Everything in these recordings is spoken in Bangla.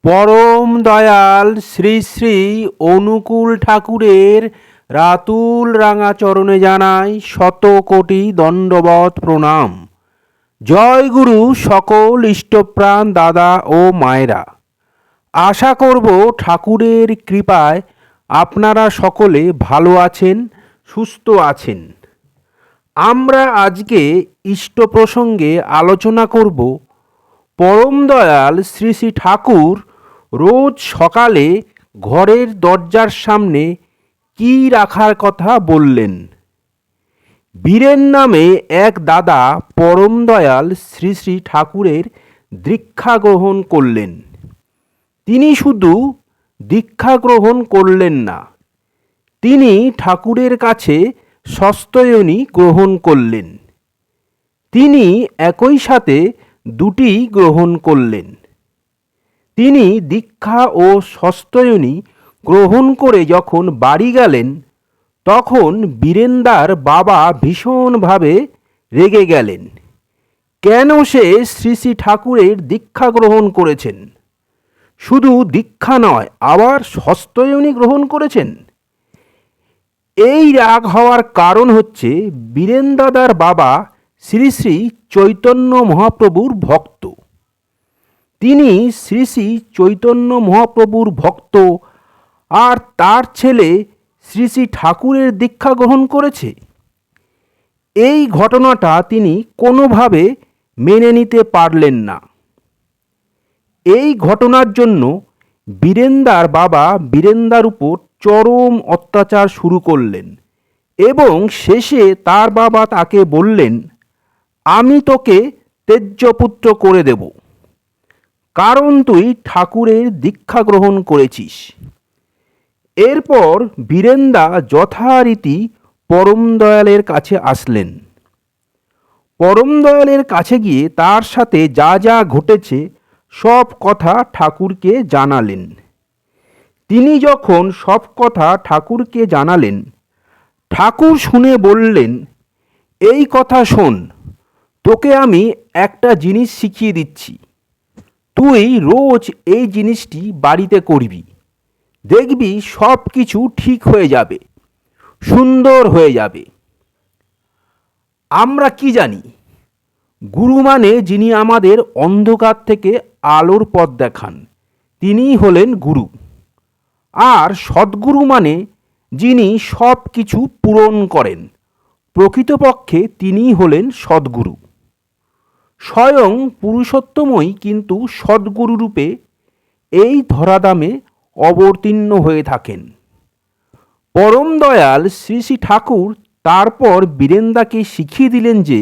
পরম দয়াল শ্রী শ্রী অনুকূল ঠাকুরের রাতুল রাঙা চরণে জানাই শত কোটি দণ্ডবত প্রণাম। জয় গুরু সকল ইষ্টপ্রাণ দাদা ও মায়েরা। আশা করব ঠাকুরের কৃপায় আপনারা সকলে ভালো আছেন, সুস্থ আছেন। আমরা আজকে ইষ্ট প্রসঙ্গে আলোচনা করব পরম দয়াল শ্রী শ্রী ঠাকুর রোজ সকালে ঘরের দরজার সামনে কি রাখার কথা বললেন। বীরেন নামে এক দাদা পরম দয়াল শ্রী শ্রী ঠাকুরের দীক্ষা গ্রহণ করলেন। তিনি শুধু দীক্ষা গ্রহণ করলেন না, তিনি ঠাকুরের কাছে সস্তয়নী গ্রহণ করলেন। তিনি একই সাথে দুটি গ্রহণ করলেন। তিনি দীক্ষা ও সস্তয়নী গ্রহণ করে যখন বাড়ি গেলেন, তখন বীরেন্দার বাবা ভীষণভাবে রেগে গেলেন। কেন সে শ্রী শ্রী ঠাকুরের দীক্ষা গ্রহণ করেছেন, শুধু দীক্ষা নয় আবার সস্তয়নী গ্রহণ করেছেন। এই রাগ হওয়ার কারণ হচ্ছে বীরেন দাদার বাবা শ্রী শ্রী চৈতন্য মহাপ্রভুর ভক্ত। তিনি শ্রী শ্রী চৈতন্য মহাপ্রভুর ভক্ত, আর তার ছেলে শ্রী শ্রী ঠাকুরের দীক্ষা গ্রহণ করেছে। এই ঘটনাটা তিনি কোনোভাবে মেনে নিতে পারলেন না। এই ঘটনার জন্য বীরেন্দার বাবা বীরেন্দার উপর চরম অত্যাচার শুরু করলেন এবং শেষে তার বাবা তাকে বললেন, আমি তোকে তেজ্যপুত্র করে দেব, কারণ তুই ঠাকুরের দীক্ষা গ্রহণ করেছিস। এরপর বীরেন্দা যথারীতি পরম দয়ালের কাছে আসলেন। পরম দয়ালের কাছে গিয়ে তার সাথে যা যা ঘটেছে সব কথা ঠাকুরকে জানালেন। তিনি যখন সব কথা ঠাকুরকে জানালেন, ঠাকুর শুনে বললেন, এই কথা শোন, তোকে আমি একটা জিনিস শিখিয়ে দিচ্ছি। তুই রোজ এই জিনিসটি বাড়িতে করবি, দেখবি সব কিছু ঠিক হয়ে যাবে, সুন্দর হয়ে যাবে। আমরা কি জানি, গুরু মানে যিনি আমাদের অন্ধকার থেকে আলোর পথ দেখান, তিনিই হলেন গুরু। আর সদ্গুরু মানে যিনি সব কিছু পূরণ করেন, প্রকৃতপক্ষে তিনিই হলেন সদ্গুরু। স্বয়ং পুরুষোত্তমই কিন্তু সদ্গুরু রূপে এই ধরাধামে অবতীর্ণ হয়ে থাকেন। পরম দয়াল শ্রী শ্রী ঠাকুর তারপর বীরেন্দাকে শিখিয়ে দিলেন যে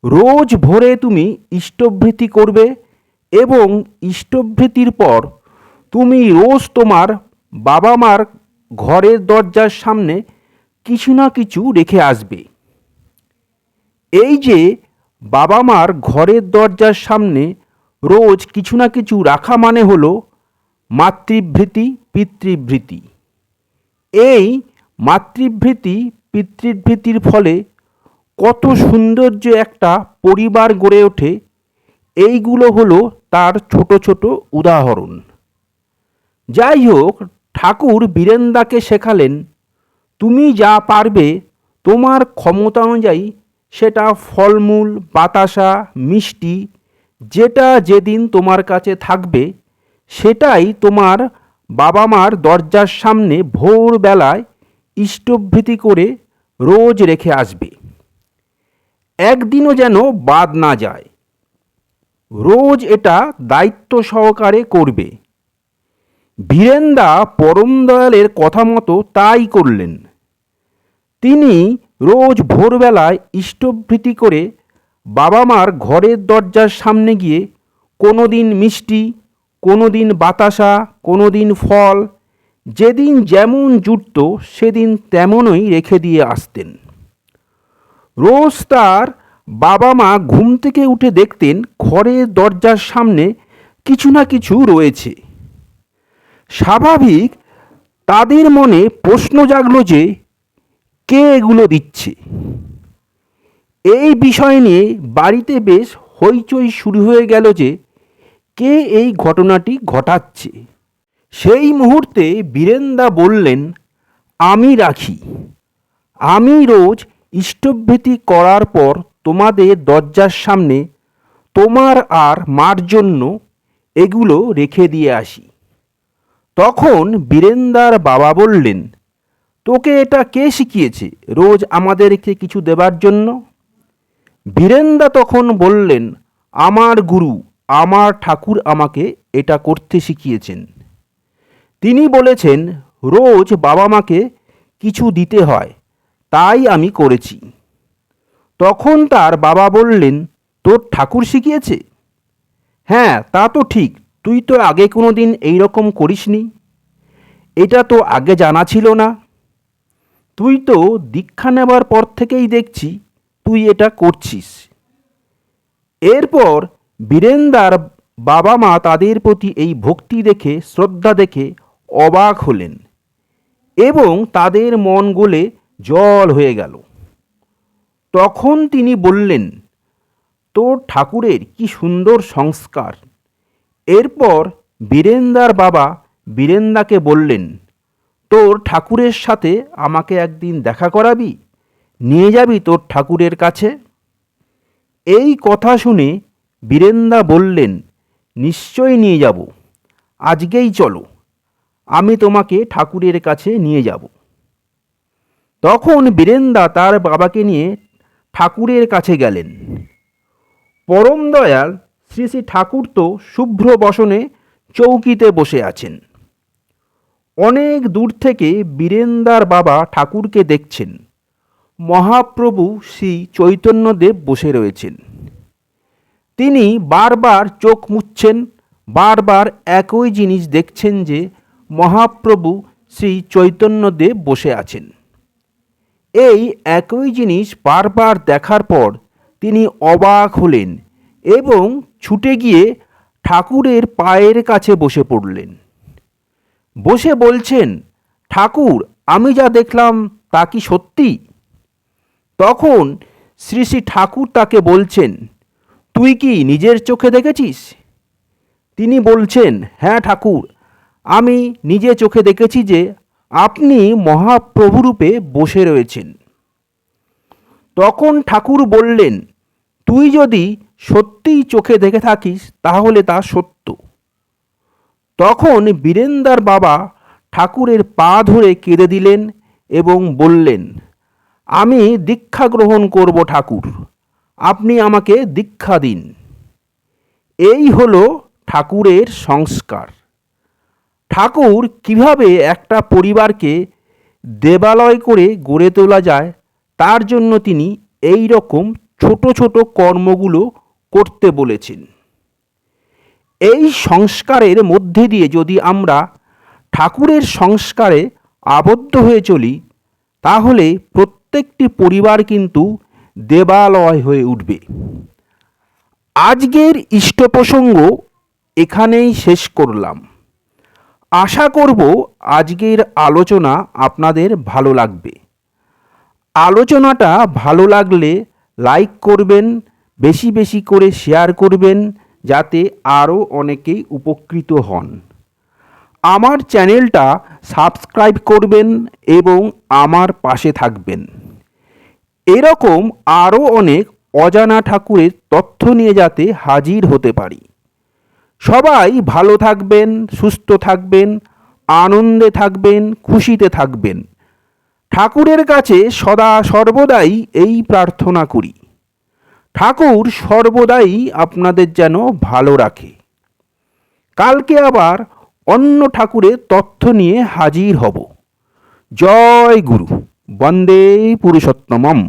রোজ ভোরে তুমি ইষ্টভৃতি করবে এবং ইষ্টভৃতির পর তুমি রোজ তোমার বাবা মার ঘরের দরজার সামনে কিছু না কিছু রেখে আসবে। এই যে বাবা মার ঘরের দরজার সামনে রোজ কিছু না কিছু রাখা মানে হলো মাতৃভৃতি পিতৃভৃতি। এই মাতৃভৃতি পিতৃভৃতির ফলে কত সৌন্দর্য একটা পরিবার গড়ে ওঠে, এইগুলো হলো তার ছোট ছোট উদাহরণ। যাই হোক, ঠাকুর বীরেন্দাকে শেখালেন, তুমি যা পারবে তোমার ক্ষমতা অনুযায়ী সেটা ফলমূল, বাতাসা, মিষ্টি, যেটা যেদিন তোমার কাছে থাকবে সেটাই তোমার বাবা মার দরজার সামনে ভোরবেলায় ইষ্টভৃতি করে রোজ রেখে আসবে। একদিনও যেন বাদ না যায়। রোজ এটা দায়িত্ব সহকারে করবে। বীরেন্দা পরম দয়ালের কথা মতো তাই করলেন। তিনি রোজ ভোরবেলায় ইষ্টভৃতি করে বাবা মার ঘরের দরজার সামনে গিয়ে কোনো দিন মিষ্টি, কোনো দিন বাতাসা, কোনো দিন ফল, যেদিন যেমন জুটত সেদিন তেমনই রেখে দিয়ে আসতেন। রোজ তার বাবা মা ঘুম থেকে উঠে দেখতেন ঘরের দরজার সামনে কিছু না কিছু রয়েছে। স্বাভাবিক তাদের মনে প্রশ্ন জাগলো যে কে এগুলো দিচ্ছে। এই বিষয় নিয়ে বাড়িতে বেশ হইচই শুরু হয়ে গেল যে কে এই ঘটনাটি ঘটাচ্ছে। সেই মুহূর্তে বীরেনদা বললেন, আমি রাখি। আমি রোজ ইষ্টভৃতি করার পর তোমাদের দরজার সামনে তোমার আর মার জন্য এগুলো রেখে দিয়ে আসি। তখন বীরেন্দার বাবা বললেন, তোকে এটা কে শিখিয়েছে রোজ আমাদেরকে কিছু দেবার জন্য? বীরেন্দা তখন বললেন, আমার গুরু, আমার ঠাকুর আমাকে এটা করতে শিখিয়েছেন। তিনি বলেছেন রোজ বাবা মাকে কিছু দিতে হয়, তাই আমি করেছি। তখন তার বাবা বললেন, তোর ঠাকুর শিখিয়েছে? হ্যাঁ, তা তো ঠিক, তুই তো আগে কোনো দিন এইরকম করিসনি। এটা তো আগে জানা ছিল না। তুই তো দীক্ষা নেবার পর থেকেই দেখছি তুই এটা করছিস। এরপর বীরেন্দার বাবা মা তাদের প্রতি এই ভক্তি দেখে, শ্রদ্ধা দেখে অবাক হলেন এবং তাদের মন গলে জল হয়ে গেল। তখন তিনি বললেন, তোর ঠাকুরের কি সুন্দর সংস্কার। এরপর বীরেন্দার বাবা বীরেন্দাকে বললেন, তোর ঠাকুরের সাথে আমাকে একদিন দেখা করাবি, নিয়ে যাবি তোর ঠাকুরের কাছে। এই কথা শুনে বীরেন্দা বললেন, নিশ্চয়ই নিয়ে যাব, আজকেই চলো, আমি তোমাকে ঠাকুরের কাছে নিয়ে যাব। তখন বীরেন্দা তার বাবাকে নিয়ে ঠাকুরের কাছে গেলেন। পরম দয়াল শ্রী শ্রী ঠাকুর তো শুভ্র বসনে চৌকিতে বসে আছেন। অনেক দূর থেকে বীরেন্দার বাবা ঠাকুরকে দেখছেন। মহাপ্রভু শ্রী চৈতন্যদেব বসে রয়েছেন। তিনি বারবার চোখ মুছছেন, বারবার একই জিনিস দেখছেন যে মহাপ্রভু শ্রী চৈতন্যদেব বসে আছেন। এই একই জিনিস বারবার দেখার পর তিনি অবাক হলেন এবং ছুটে গিয়ে ঠাকুরের পায়ের কাছে বসে পড়লেন। বসে বলছেন, ঠাকুর, আমি যা দেখলাম তা কি সত্যি? তখন শ্রী শ্রী ঠাকুর তাকে বলছেন, তুই কি নিজের চোখে দেখেছিস? তিনি বলছেন, হ্যাঁ ঠাকুর, আমি নিজে চোখে দেখেছি যে আপনি মহাপ্রভুরূপে বসে রয়েছেন। তখন ঠাকুর বললেন, তুই যদি সত্যিই চোখে দেখে থাকিস তাহলে তা সত্য। তখন বীরেন্দার বাবা ঠাকুরের পা ধরে কেঁদে দিলেন এবং বললেন, আমি দীক্ষা গ্রহণ করব ঠাকুর, আপনি আমাকে দীক্ষা দিন। এই হলো ঠাকুরের সংস্কার। ঠাকুর কিভাবে একটা পরিবারকে দেবালয় করে গড়ে তোলা যায় তার জন্য তিনি এই রকম ছোট ছোট কর্মগুলো করতে বলেছেন। এই সংস্কারের মধ্যে দিয়ে যদি আমরা ঠাকুরের সংস্কারে আবদ্ধ হয়ে চলি তাহলে প্রত্যেকটি পরিবার কিন্তু দেবালয় হয়ে উঠবে। আজকের ইষ্ট প্রসঙ্গ এখানেই শেষ করলাম। আশা করব আজকের আলোচনা আপনাদের ভালো লাগবে। আলোচনাটা ভালো লাগলে লাইক করবেন, বেশি বেশি করে শেয়ার করবেন যাতে আরও অনেকেই উপকৃত হন। আমার চ্যানেলটা সাবস্ক্রাইব করবেন এবং আমার পাশে থাকবেন। এরকম আরও অনেক অজানা ঠাকুরের তথ্য নিয়ে যাতে হাজির হতে পারি। সবাই ভালো থাকবেন, সুস্থ থাকবেন, আনন্দে থাকবেন, খুশিতে থাকবেন। ঠাকুরের কাছে সদা সর্বদাই এই প্রার্থনা করি, ঠাকুর সর্বদাই আপনাদের যেন ভালো রাখে। কালকে আবার অন্য ঠাকুরের তথ্য নিয়ে হাজির হব। জয় গুরু, বন্দে পুরুষোত্তমম।